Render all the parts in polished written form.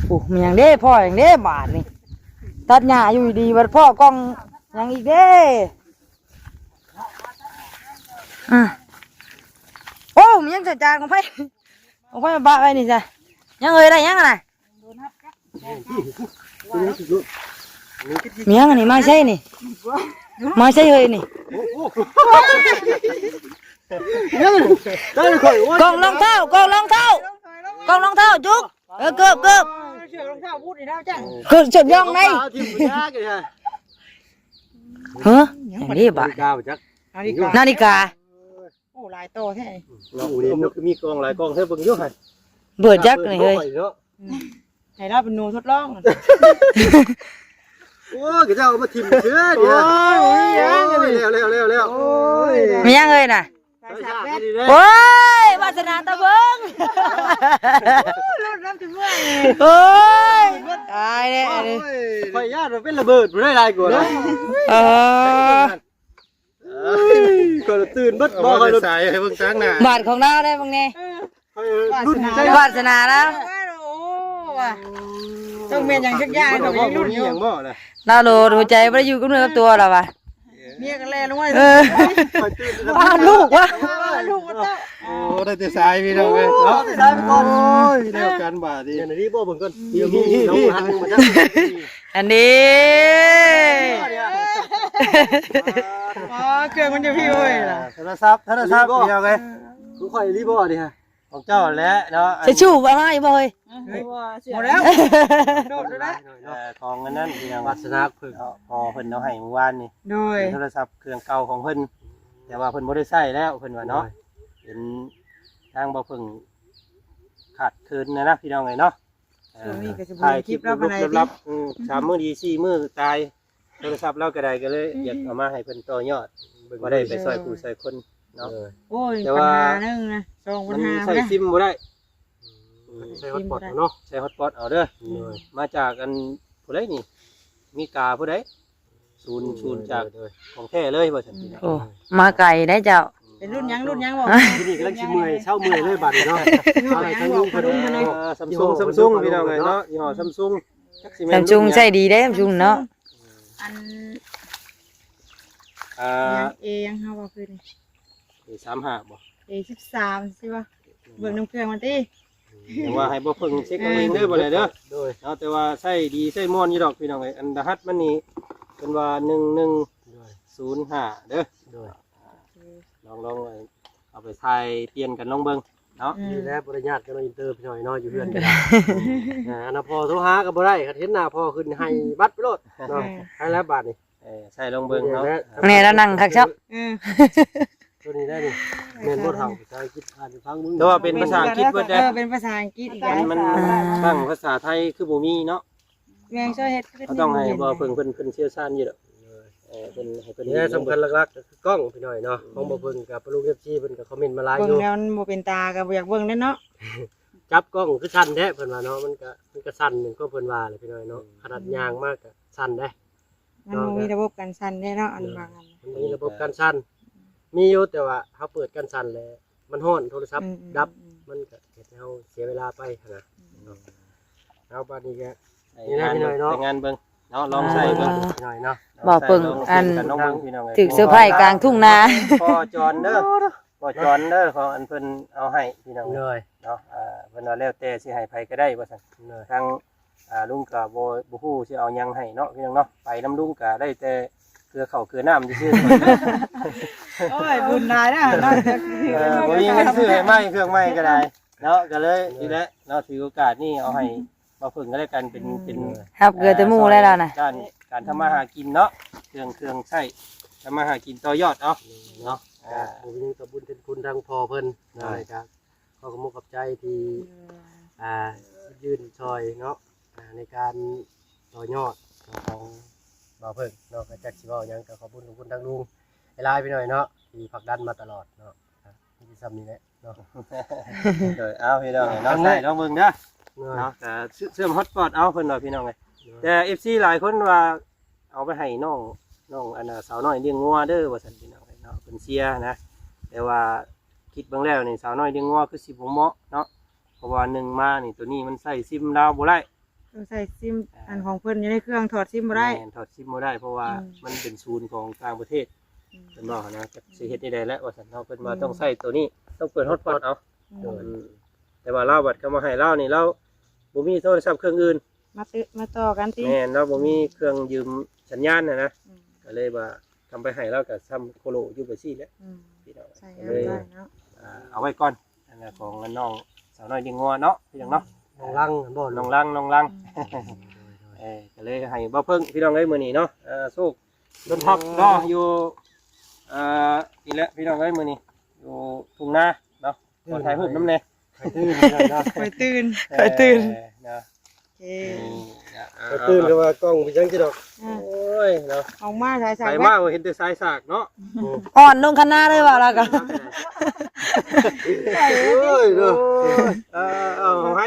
โอ้มันยังเด้พ่อยังเด้บาทนี่ตัดหญ้าอยู่ดีวัดพ่อกล้องยังอีกเด้โอ้มันยังจางของไฟมาบะไว้นี่จ้ะยังเอ้ยได้ยังไงมียังไงนี่มาใช่นี่มาใช่เฮ้ยนี่กองรองเท้ากองรองเท้ากองรองเท้าจุกเกือบเชือกรองเท้าพูดอีกแล้วจ้ะคือจุดย่องในฮะนี่บ่นาฬิกาโอ้หลายโตแท้เราอูนี่มันคือมีกองหลายกองเท่าเบิ่งอยู่หั่นเบิดจักนี่เฮ้ยให้เราเป็นหนูทดลองโอ้ยก็จะเอามาทิ่มเชื้อเดี๋ยวโอ้ยแล้วโอ้ยมียังเอ้ยน่ะโอ้ยวาสนาตะเบิงรถน้ำถึงเมื่อยโอ้ยตายเลยไฟญาติมันเป็นระเบิดบ่ได้หลายกว่านะก็ตื่นเบิดบ่ค่อยรถสายให้เบิ่งทางหน้าบาทของเราได้บ้างนี่รุ่นใจวาสนาแล้วโอ้ว่ะต้องเมียอย่างชักยายหน่อยรุ่นอย่างบ่น่ะเราโดนหัวใจไม่ได้อยู่กับเนื้อกับตัวหรอวะเมียกันแล่ลงมาป้าลูกวะลูกวะโอ้ได้แต่สายพี่น้องเอ้ยเนาะสายไปก่อนโอ้ยเดียวกันบาดนี่อันนี้บ่เบิ่งก่อนนี่น้องหันมาจังอันนี้เครื่องมันจะพี่เว้ยล่ะโทรศัพท์พี่น้องเอ้ยคือค่อยรีบ่ดิฮะของเจ้าแหละเนาะจะชูบ่ให้บ่เฮ้ยหมดแล้วโดดแล้วของอันนั้นพี่น้องวาสนาเพิ่นพอเพิ่นเอาให้เมื่อวานนี่โดยโทรศัพท์เครื่องเก่าของเพิ่นแต่ว่าเพิ่นบ่ได้ใช้แล้วเพิ่นว่าเนาะเห็นทางบ่เพิ่งขาดคืนนะพี่น้องเอ้ยเนาะถ่ายคลิปรับ3มื้อดี4มื้อตายโทรศัพท์เราก็ได้ก็เลยอยากเอามาให้เพิ่นต่อยอดบ่ได้ไปช่วยผู้ช่วยคนเนาะโอ้ยปัญหานึงนะ2ปัญหาใช้ซิมบ่ได้ใช้ฮอตสปอตเนาะใช้ฮอตสปอตเอาเด้อมาจากอันผู้ใดนี่มีกาผู้ใดศูนย์จากของแท้เลยว่าซั่นพี่น้องโอ้มาไกลได้เจ้าเป็นรุ่นยังบ่ที่นี่กำลังสิเมื่อยเช้าเมื่อยเลยบัดนี้เนาะอะไรทั้งลุงเพิ่นSamsungพี่น้องเอ้ยเนาะยี่ห้อSamsung Samsung ใช้ดีเด้Samsungเนาะอันยังเฮาบ่คือนี่35บ่ A13 สิว่าเบิ่งน้ำเครื่องมันติแต่ว่าให้บ่เพิ่งเช็คเอาเองเด้อบ่ได้เด้อเนาะแต่ว่าใช้ดีใช้ม่วนอยู่ดอกพี่น้องเอ้ยอันรหัสมันนี่เพิ่นว่า1105เด้อลองเอาไปถ่ายเปลี่ยนกันลองเบิ่งเนาะนี่แหละบ่ได้ญาติกันอินเตอร์พี่น้อยเนาะอยู่เฮือนกันอันน่ะพอโทรหาก็บ่ได้คันเห็นหน้าพ่อขึ้นให้บัตรไปโลดเนาะให้แล้วบาทนี่ใส่ลงเบิ่งเนาะแม่แล้วนั่งคักซับตัวนี้ได้นี่แม่นบ่เฒ่าภาษาอังกฤษอ่านฟังมึงแต่ว่าเป็นภาษาอังกฤษเบิดเด้อเป็นภาษาอังกฤษอีกแล้วมันตั้งภาษาไทยคือบ่มีเนาะแม่งช่วยเฮ็ดต้องให้บ่เพิ่นเชี่ยวชาญอยู่ดอกเพิ่นให้เพิ่นนี่สำคัญหลักๆก็คือกล้องพี่น้อยเนาะของบ่เพิ่นกับลูก FC เพิ่นก็คอมเมนต์มาหลายอยู่เบิ่งแล้วมันบ่เป็นตาก็บ่อยากเบิ่งเนาะจับกล้องคือสั่นแท้เพิ่นว่าเนาะมันก็สั่นนึงก็เพิ่นว่าเลยพี่น้อยเนาะขนาดยางมากก็สั่นได้มันมีระบบกันสั่นได้เนาะอันบางอันมันมีระบบกันสั่นมีอยู่แต่ว่าเฮาเปิดกันสั่นแล้วมันร้อนโทรศัพท์ดับมันก็เฮ็ดให้เฮาเสียเวลาไปนะเอาบัดนี้ก็นี่นะพี่น้อยเนาะงานเบิ่งเนาะลองใส่เบิ่งพี่น้อยเนาะบ่เพิ่งอันถึกเซอร์ไพรส์กลางทุ่งนาพอจอนเด้อของอันเพิ่นเอาให้พี่น้องเลยเนาะเพิ่นว่าแล้วแต่สิให้ไผก็ได้ว่าซั่นทางลุงก็บ่ฮู้สิเอาหยังให้เนาะพี่น้องเนาะไปนำลุงก็ได้แต่เกลือข้าวเกลือน้ำซื่อๆโอ้ยบุญหลายนะบ่มีเงินซื้อให้ใหม่เครื่องใหม่ก็ได้เนาะก็เลยนี่แหละเนาะถือโอกาสนี่เอาให้มาเพิ่งก็ได้กันเป็นครับเกลือแต่หมู่แล้วล่ะนะการทำมาหากินเนาะเครื่องใช้ทำมาหากินต่อยอดเนาะบุญกับบุญเป็นคุณทางพ่อเพิ่นนะครับขอขอบคุณกับใจที่ยืนซอยเนาะในการต่อยอดของบ่าวเพิ่งเนาะก็จักสิเว้าหยังก็ขอบคุณทุกคนทางลุงให้หลายไปหน่อยเนาะที่ผลักดันมาตลอดเนาะที่ซ้ำนี่แหละเนาะโดยเอาพี่น้องเนาะใส่ลองเบิ่งเด้อเนาะแต่เสื่อมฮอตสปอตเอาเพิ่นว่าพี่น้องเอ้ยแต่ FC หลายคนว่าเอาไปให้น้องอันน่ะสาวน้อยเลี้ยงงัวเด้อว่าซั่นพี่น้องเนาะเพิ่นเชียร์นะแต่ว่าคิดเบิ่งแล้วนี่สาวน้อยเลี้ยงงัวคือสิบ่เหมาะเนาะเพ ราะว่าหนึ่งมานี่ตัวนี้มันใส่ซิมลาวบ่ได้ ต้องใส่ซิมอันของเพิ่นอยู่ในเครื่องถอดซิมบ่ได้ แม่นถอดซิมบ่ได้เพราะว่ามันเป็นศูนย์ของต่างประเทศเพิ่นบอกนะจะสิเฮ็ดได้แล้วว่าซั่นเนาะเพิ่นว่าต้องใส่ตัวนี้ต้องเปิดฮอตพอตเอาแต่ว่าเราบัดเขามาให้เรานี่เราบ่มีโทรศัพท์เครื่องอื่น มาต่อกันติ แม่นเราบ่มีเครื่องยืมสัญญาณนะก็เลยว่าทำไปให้เราก็ซ้ำโคโลอยู่ไปซี่แหล้วพี่น้อง ใส่ ก็ ได้ เลย เนาะ เอาไว้ก่อนอันนั้นของน้องสาวน้อยเดียงงัวเนาะพี่น้องเนาะ น้องลังบ่ น้องลังก็เลยให้บ่เพิ่งพี่น้องเอ้ยมื้อนี้เนาะสู้ต้นพักเนาะอยู่นี่แหละพี่น้องเอ้ยมื้อนี้อยู่ทุ่งนาเนาะขอถ่ายรูปน้ำแน่ ไปตื่นนะ ไปตื่น นะ โอเค ไปตื่นก็ว่ากล้องไปจังสิดอก โอ้ยเนาะ ออกมาถ่าย ไปมาเห็นแต่สายสากเนาะ อ่อนลงคันหน้าเลยว่าแล้วก็ โอ้ยเนาะ เอาให้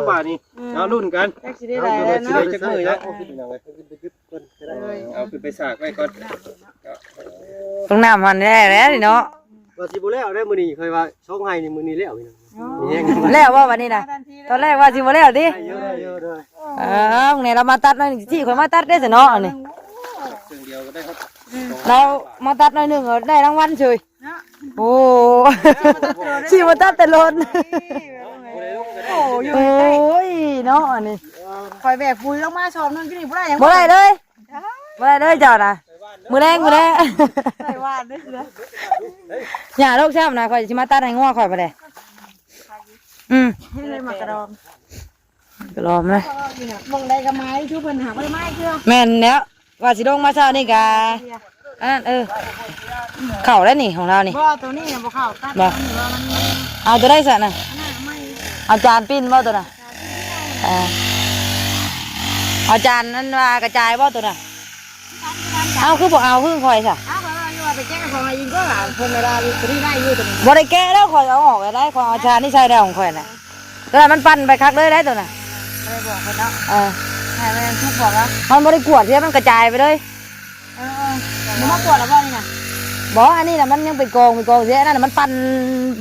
บาทนี้เอารุ่นกัน แท็กซี่ได้แล้ว สิ เนาะ ได้จักมือแล้วพี่น้องเอ้ย ไปยึดก่อนก็ได้ เอาขึ้นไปสากไว้ก่อน ตรงน้ำมันแน่แล้วนี่เนาะ ว่าสิบ่แล้วได้มื้อนี้เคยว่าช่องให้นี่มื้อนี้แล้วพี่น้องมีแฮง แล้วว่าวันนี้นะตอนแรกว่าสิบ่แล้วดิ เยอะเยอะเลย เนี่ยเรามาตัดหน่อยที่ข่อยมาตัดได้สิเนาะนี่ เครื่องเดียวก็ได้ครับ เรามาตัดหน่อยหนึงได้รางวัลเฉยโอ้สิมาตัดแต่โลนโอ้ยเนาะอันนี้ คอยแบกปุ๋ยลงมาชอบนึงกินบ่ได้ยัง บ่ได้เลยเจ้าน่ะมื้อแรง ใส่วาดได้เด้อ อย่าโรคช้ำนะข่อยสิมาตัดให้งัวข่อยบ่ได้ให้เลยมากระดอม ก็รอมเลย มองได้กับไม้ทุกเพิ่นหาบ่ได้ไม้เด้อ แม่นแล้วว่าสิลงมาเช้านี่กะอันนั้นเข้าแล้วนี่ของเรานี่ บ่ตัวนี้น่ะบ่เข้าตัดมันว่ามัน เอาตัวได้ซะน่ะ อันน่ะไม่ เอาจานปิ้นบ่ตัวน่ะเอาจานนั้นว่ากระจายบ่ตัวน่ะเอาคือบ่เอาคือข่อยซะ อ้าวว่าอยู่ว่าไปแจ้งของอีกก็ล่ะเพิ่นเวลาตัวนี้ได้อยู่ตัวนี้ บ่ได้แก้แล้วข่อยเอาออกได้ข่อยเอาจานนี่ใช้ได้ของข่อยน่ะตัวนั้นมันปั่นไปคักเลยได้ตัวน่ะ บ่ได้บอกเพิ่นเนาะ ให้ ให้มันทุกบอกว่า มันบ่ได้กวดเสียมันกระจายไปเลย บ่มากวดแล้วบ่นี่น่ะ บ่อันนี้น่ะมันยังเป็นกองเสียนั่นน่ะมันปั่น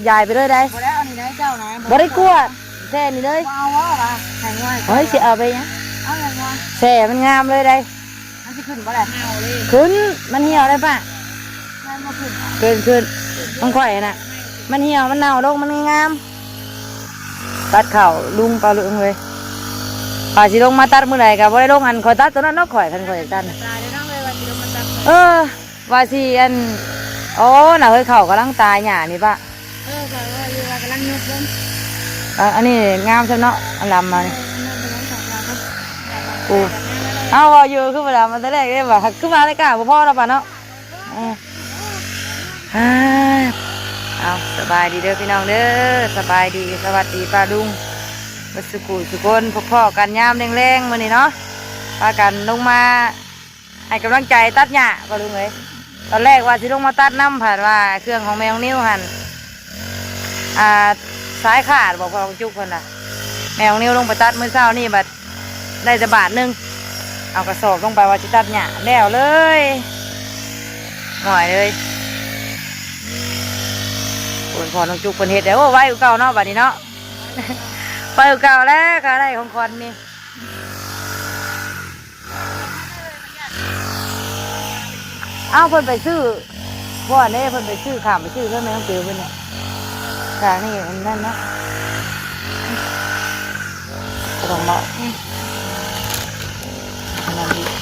ใหญ่ไปเลยได้ บ่ได้เอานี่นะเจ้านะ บ่ได้กวดแซ่นี่เลย บ่เอาว่าล่ะให้ง่าย เฮ้ยสิเอาไปยัง เอาอย่างว่า แซ่มันงามเลยได้ มันสิขึ้นบ่ได้เอาเลย ขึ้นมันเหี่ยวได้ป่ะ มันบ่ขึ้น ขึ้นมันข่อยน่ะมันเหี่ยวมันเน่าลงมันงามตัดเข่าลุงเปล่าลุงเลยป่าสิลงมาตัดมื้อไหร่ก็บ่ได้ลงอันข่อยตัดตัวนั้นเนาะข่อยคันข่อยตัด ตายได้น้องเลยว่าสิลงมาตัด ว่าสิอันโอ้น่ะเฮ้ยเข่ากำลังตายหญ้านี่ป่ะ ก็ว่าอยู่ว่ากำลังยกลง อันนี้งามซั่นเนาะอันลำมานี่กูเอาว่าอยู่คือเวลามันแต่แรกได้ว่าคือมาได้กล้าบ่พอแล้วป่ะเนาะเอาสบายดีเด้อพี่น้องเด้อสบายดีสวัสดีป้าลุงวัสุกุสุกนพบพ่อกันยามแรงๆมื้อนี้เนาะพากันลงมาให้กำลังใจตัดหญ้าป้าลุงเอ้ยตอนแรกว่าสิลงมาตัดน้ำผ่านว่าเครื่องของแมวนิ้วหั่นสายขาดบอกพ่อของจุกเพิ่นน่ะแมวนิ้วลงไปตัดมื้อเช้านี่บัดได้แต่บาทนึงเอากระสอบลงไปว่าสิตัดหญ้าแล้วเลยหน่อยเลยคนพอน้องจุกคนเฮ็ดแล้วโอ้ไว้อยู่เก่าเนาะบัดนี้เนาะ ไปอยู่เก่าแล้วก็ได้ของคนนี่เอาเพิ่นไปซื้อพ่อเนี่ยเพิ่นไปซื้อข้ามไปซื้อเพิ่นไม่ต้องเจอเพิ่นเนี่ยกลางนี่อันนั่นเนาะก็ต้องเนาะ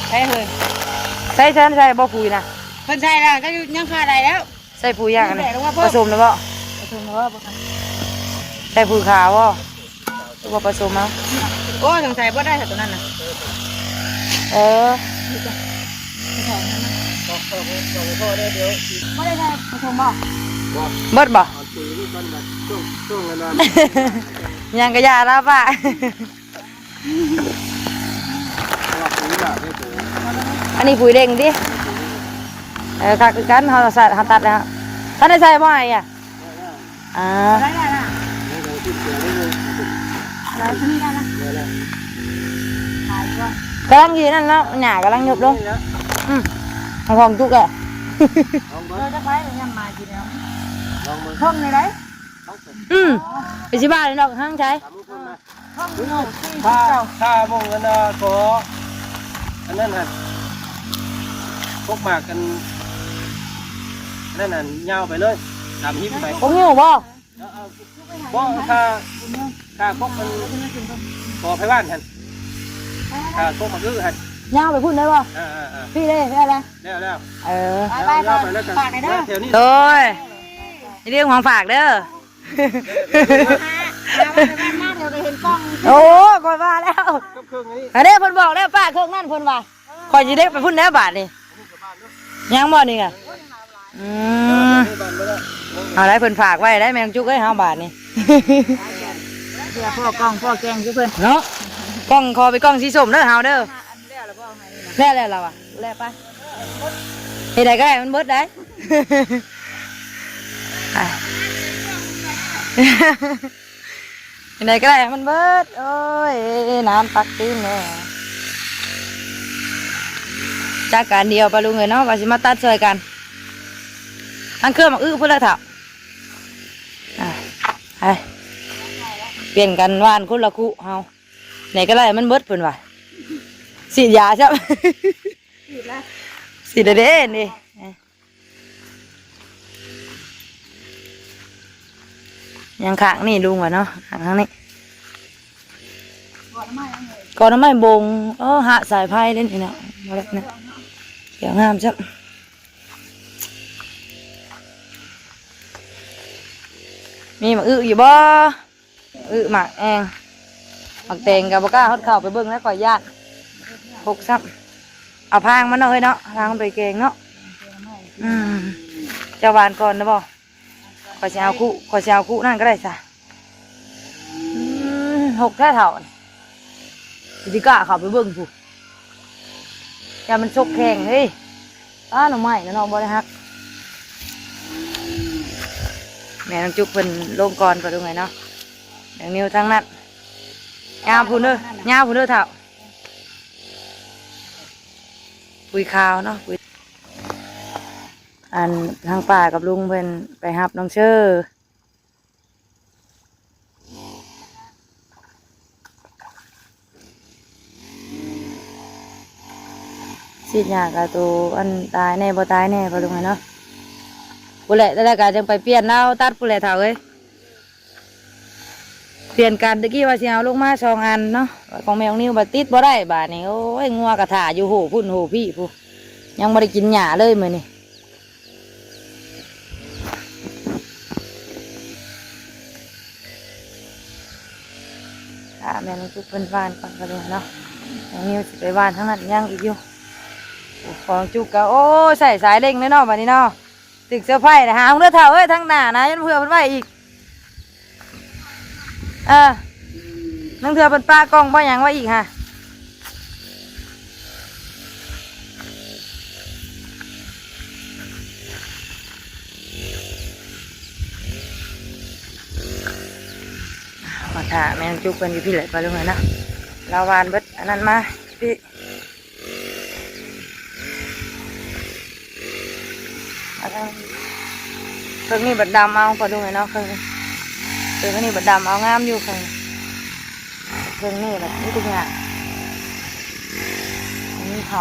ใช่เลยใช่ใช่บ่ปุ๋ยนะ เพิ่นใช่แล้วก็ยังขาดได้แล้ว ใส่ปุ๋ยยากอันนี้ แปลว่าเพิ่ ผม สมแล้วบ่ ถึงว่าบ่ ใส่ปุ๋ยขาวบ่หรือว่าผสมเอา โอ้สงสัยบ่ได้แต่ตัวนั้นน่ะ เออ พ่อได้เดี๋ยว บ่ได้ใช่ผสมบ่ เบิดบ่ เอาปุ๋ยนี่ก่อนแบบช่วงนั้น ยังกระยาแล้วป่ะ ว่าปุ๋ยน่ะได้ปุ๋ย อันนี้ปุ๋ยเด้งดิค่ะคือกันเขาใส่เขาตัดแล้วท่านได้ใส่บ่อยอ่ะได้ล่ะ ได้เลยที่เสียได้เลย ได้ที่นี่ได้ล่ะ ได้แล้ว ขายว่าก ำลังยืนนั่นแล้วหญ้ากำลังยุบลงของจุกอ่ะ ลอง เราจะไปยังมาทีเดียว ลองมา ท่องเลยได้ เอา ไปสิบ้านเลยเนาะห้างใช้ ถามมึงคนมา ห้องนอนที่ ถ้ามองกันนะขออันนั้นฮะพกหมากกันนั่นน่ะยาวไปเลยตามหิ้มไป ผมหิวบ่ บ่ถ้าพกมันก่อไฟบ้านฮันถ้าพกมาคือฮัน ย่างไปพูดได้บ่ พี่ได้ได้แล้ว แล้ว เออ ไป แล้วกัน ฝากหน่อยเด้อ แถวนี้ โดยนี่เรื่องของฝากเด้อ หาไปบ้านหน้าเดี๋ยวได้เห็นกล้อง โอ้ก่อนว่าแล้ว เครื่องนี้ อันนี้เพิ่นบอกแล้วป้าเครื่องนั่นเพิ่นว่าคอยสิได้ไปพุ่นแล้วบาทนี่ยังบ่นี่อ่ะเอาได้เพิ่นฝากไว้ได้แมงจุกเอ้ย5 บาทนี่ เดี๋ยวพ่อกล้องพ่อแกงคือเพิ่น เนาะกล้องคอไปกล้องสีส้มเด้อเฮาเด้อแล้วเราอ่ะแล้วไปเฮ็ดได้ก็ได้มันเบิดได้ เฮ็ดได้ก็ได้มันเบิดโอ้ยน้ำปักตีนเลยจากการเดียวปะลุงเอ้ยเนาะว่าสิมาตัดช่วยกันทั้งเครื่องมักพุ่นละเถาไปเปลี่ยนกันว่านคนละคู่เฮาไหนก็ได้มันเบิดเพิ่นว่าฉีดยาใช่ไหมฉีดเด้นี่ยังข้างนี่ลุงว่ะเนาะข้างนี้ก่อนน้ำไม้บงหะสายไพ่เล่นนี่เนาะมาแล้วนะเกี่ยวงามจังมีหมากอยู่บ่หมากแองหมากแตงกับบก้าฮดเข่าไปเบิ่งแล้วก่อยญาติ6 ซ้ำเอาพางมันเนาะเฮ้ยเนาะพางไปเกงเนาะเจ้าบานก่อนนะบ่ขอเช้าคู่นั่นก็ได้จ้ะ6 แค่เท่าสิกะเข้าไปเบิ่งผู้อย่ามันชกแข็งเฮ้ยหน่อไม้เนาะบ่ได้ฮักแม่น้องจุกเพิ่นลงก่อนไปดูไงเนาะอย่างนิ้วทั้งนั้นยาวพูนเด้อยาวพูนเด้อเถ่าปุยขาวเนาะปุยอันทางป่ากับลุงเพิ่นไปหับน้องเชอสิยากกับตัวอันตายแน่บ่ตายแน่ไปดูไงเนาะปุแหละแต่การจังไปเปลี่ยนเนาตัดปุแหละเถ่าเอ้ยเปลี่ยนกันตะกี้ว่าสิเอาลงมา2 อันเนาะของแมวนิ้วบัติดบ่ได้บาดนี้โอ้ยงัวกระถาอยู่โหพุ่นโหพี่ผู้ยังไม่ได้กินหญ้าเลยมื้อนี้แม่น้องจุ๊บเพิ่นว่านก่อนก็เลยเนาะแมวนิ้วสิไปว่านทั้งนั้นยังอีกอยู่ของจุกก็โอ้ใส่สายเร่งเลยเนาะบัดนี้เนาะตึกเสื้อผ้านะหาเด้อเถ่าเอ้ยทั้งหน้านะยันเผื่อเพิ่นไว้อีกนั่งเถื่อเป็นป้ากล้องป้ายังไว้อีกฮะมาถ่าแม่จุกเป็นอยู่พี่ไหลไปลงเลยนะลาวานเบิดอันนั้นมาพี่เครื่องนี้บัดดำเอาพอดูหน่อยเนาะเครื่องนี้บัดดำเอางามอยู่เครื่องนี้แบบนี้ตัวอย่างนี่เขา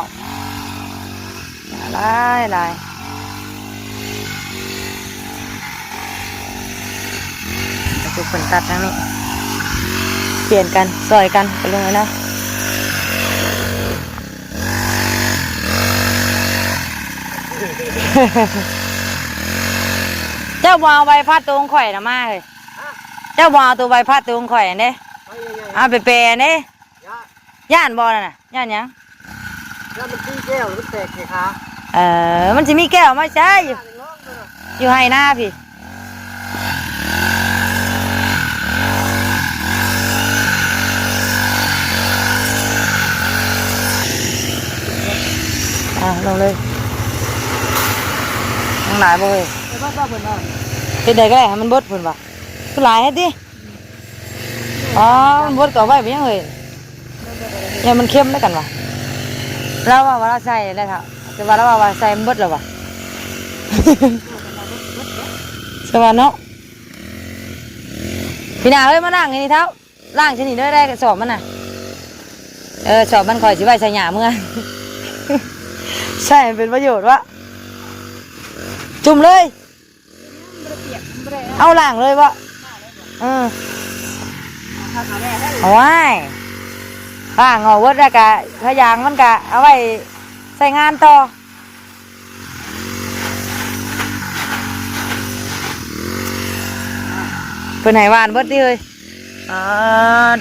ลายจุกเป็นตัดทั้งนี้เปลี่ยนกันซอยกันไปเลยนะเจ้าบอลใบพัดตรงข่อยนะมาเลยเจ้าบอลตัวใบพัดตรงข่อยเนี่ยเอาไปเปรย์เนี่ยย่านบอลน่ะย่านยัง แล้วมันตีแก้วมันแตกไงคะ มันจะมีแก้วไม่ใช่อยู่ให้หน้าพี่ลงเลยทั้งหลายบ่เลยเป็นใดก็ได้ให้มันบดผุนว่ะคือหลายให้ดิมันบดก็ไว้ไปยังเลยเนี่ยมันเข้มได้กันว่ะเราว่าเราใส่ได้ค่ะแต่ว่าเราว่าใส่มันบดแล้วว่ะ สวัสดีเนาะ พี่นาเอ้ยมาล้างนี่เท้าล้างชนิดได้สอบมันน่ะสอบมันคอยสิไว้ใส่หยาเมื่อ ใช่เป็นประโยชน์วะจุ่มเลยเอาล้างเลยวะเอาไว้ล้างเอาวัดแล้วกะถ้ายางมันกะเอาไว้ใส่งานต่อเป็นไหนหวานเบิดดิเลย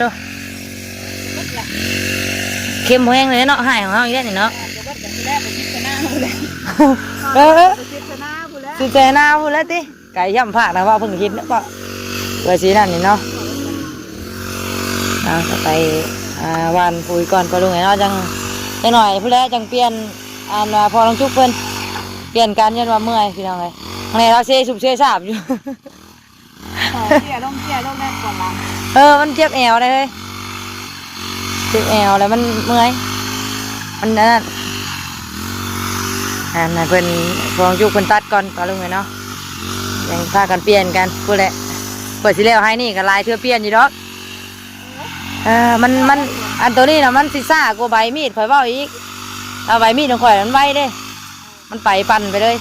ดูเค็มแห้งเลยเนาะหายของเขาอีกแล้วนี่เนาะสิเจนาพูดแล้วติไก่ย่ำผักนะว่าเพิ่งคิดนะป่ะเพื่อสีนั่นนี่เนาะจะไปหวานปุ๋ยก่อนก็ลุงไงเนาะจังหน่อยพูดแล้วจังเปลี่ยนพอลองจุกเพิ่นเปลี่ยนการยันว่าเมื่อยพี่น้องเลยในเราเซ่สุบเซ่สาบอยู่เสียลงแน่นกว่าเรามันเจ็บแอวเลยเฮ้ยเจ็บแอวแล้วมันเมื่อยมันนั่นเพิ่นฟองจุกเพิ่นตัดก่อนก็ลุงไงเนาะยังพากันเปลี่ยนกันพูดแหละเปิดสิแล้วให้นี่ก็ลายเทื่อเปลี่ยนอยู่ดอกมันอันตัวนี้นะมันซิซ่ากว่าใบมีดข่อยเบ้าอีกเอาใบมีดของข่อยมันไวเด้มันไปปั่นไปเลย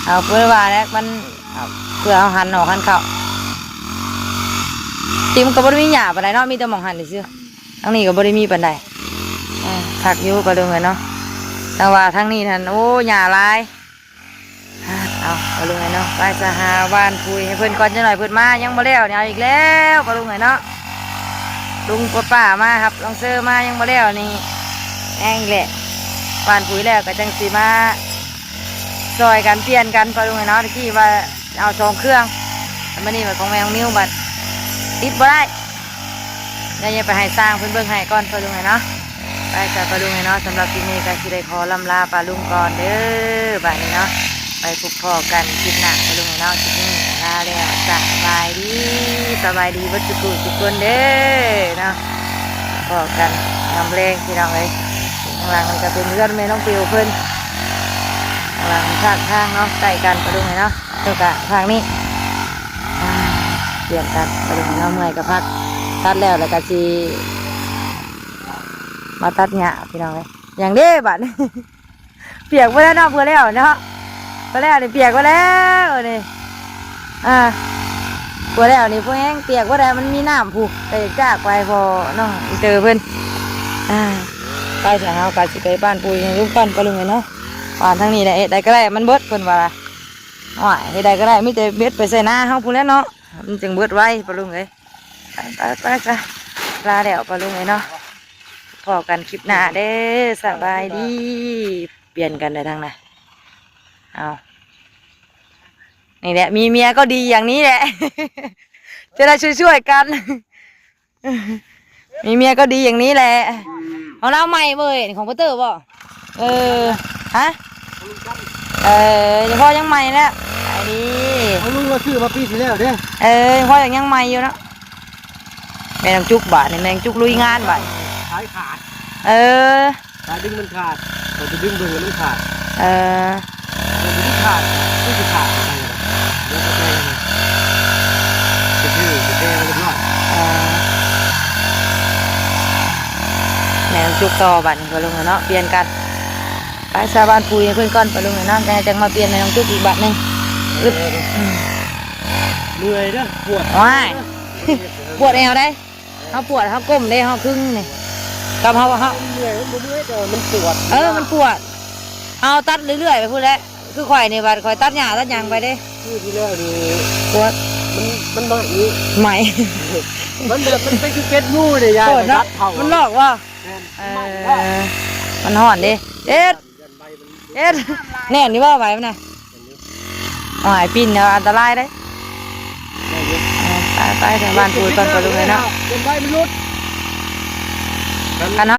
เอาเพื่อว่าแล้วมันเพื่อเอาหันออกหันเข้าทีมันก็บ่ได้มีหยาปานใดเนาะมีแต่หม่องหันซื่อทั้งนี้ก็บ่ได้มีปานใดผักอยู่ก็เด้อเนาะแต่ว่าทั้งนี้ท่านโอ้หยาลายเอาไปลุงไงเนาะไปสหาบ้านคุยให้เพื่อนก่อนจะหน่อยเพื่อนมายังมาแล้วเนี่ยเอาอีกแล้วไปลุงไงเนาะลุงปวดป่ามาครับลองเซอร์มายังมาแล้วนี่แองแหละบ้านคุยแล้วก็จังสีมาซอยกันเปลี่ยนกันไปลุงไงเนาะที่ว่าเอา2เครื่องมันนี่แบบของแมวนิ้วบัดติดบ่ได้เดี๋ยวไปให้สร้างเพื่อนเบิ่งให้ก่อนไปลุงไงเนาะไปจากปลาลุงไงเนาะสำหรับที่นี่ก็สิได้ขอลำลาปลาลุงก่อนเด้อบ้านนี้เนาะไปพบพ่อกันคลิปหน้าปลาลุงไงเนาะคลิปนี้ลาแล้วสบายดีวัดจุกุทุกคนเด้อเนาะพอกันทำเลงที่เราเลยข้างหลังมันจะเป็นเรื่องแม่น้องปิวเพิ่นข้างหลังทางเนาะใกล้กันปลาลุงไงเนาะเท่ากับทางนี้เปลี่ยนกันปลาลุงไงเนาะเมื่อยก็พักตัดแล้วก็จีมาตัดหญ้าพี่น้องเลยอย่างเด้บัด เปียกไปแล้วเนาะเพื่อแล้วเนาะเพื่อแล้วนี่เปียกไปแล้วนี่เพื่อแล้วนี่พวกแห้งเปียกไปแล้วมันมีน้ำผูกแต่จากไปพอน้องเจอเพิ่นไปสาวกาสิไปบ้านปุยลูกปั้นปลาลุงเลยเนาะบ้านทางนี้ได้ก็ได้มันเบิดเพิ่นว่าว่าได้ก็ได้ไม่แต่เบ็ดไปใส่หน้าเฮาพูดแล้วเนาะมันจึงเบิดไว้ปลาลุงเลยไปลาแล้วปลาลุงเลยเนาะพอกันคลิปหน้าเด้อสบายดีเปลี่ยนกันได้ทั้งนั้นเอานี่แหละมีเมียก็ดีอย่างนี้แหละ จะได้ช่วยกัน มีเมียก็ดีอย่างนี้แหละของเราใหม่เว้ยของพ่อเต๋อบ่ฮะเฉพาะยังใหม่แล้วไอ้ดีเอาลุงมาซื้อมาปีที่แล้วเด้พ่อยังใหม่อยู่เนาะแม่น้ำจุกบาทนี่แม่น้ำจุกลุยงานบาทขายขาดขายดึงมันขาดเราจะดึงเบิ่งมันขาดเราจะดึงขาดไม่จะขาดอะไรนะเดี๋ยวจะแก้จะแก้เรียบร้อยแม่จุกต่อบัตรก็ลงเนาะเปลี่ยนกันไปชาวบ้านปุยเพื่อนก้อนไปลงเนาะจังมาเปลี่ยนแม่น้องจุกอีกบัตรหนึ่งเมื่อยเด้อปวดว้ายปวดแอวได้เขาปวดเขาก้มได้เขาครึ่งนี่กับเขาเมื่อยมันเมื่อยแต่มันปวดมันปวดเอาตัดเรื่อยๆไปพูดแล้วคือข่อยในบัตรข่อยตัดหญ้าตัดยางไปได้ที่แล้วนี่ปวดมันใหม่ใหม่มันแบบมันเป็นเก็ดงูเลยยายมันหลอกว่ามันห่อนดิเอ็ดแน่นี่ว่าไหวมั้ยนะหายปิ่นเนี่ยอันตรายได้ไปแต่บ้านปุยก่อนไปลุงเลยเนาะเป็นใบมันรุดกันเนาะ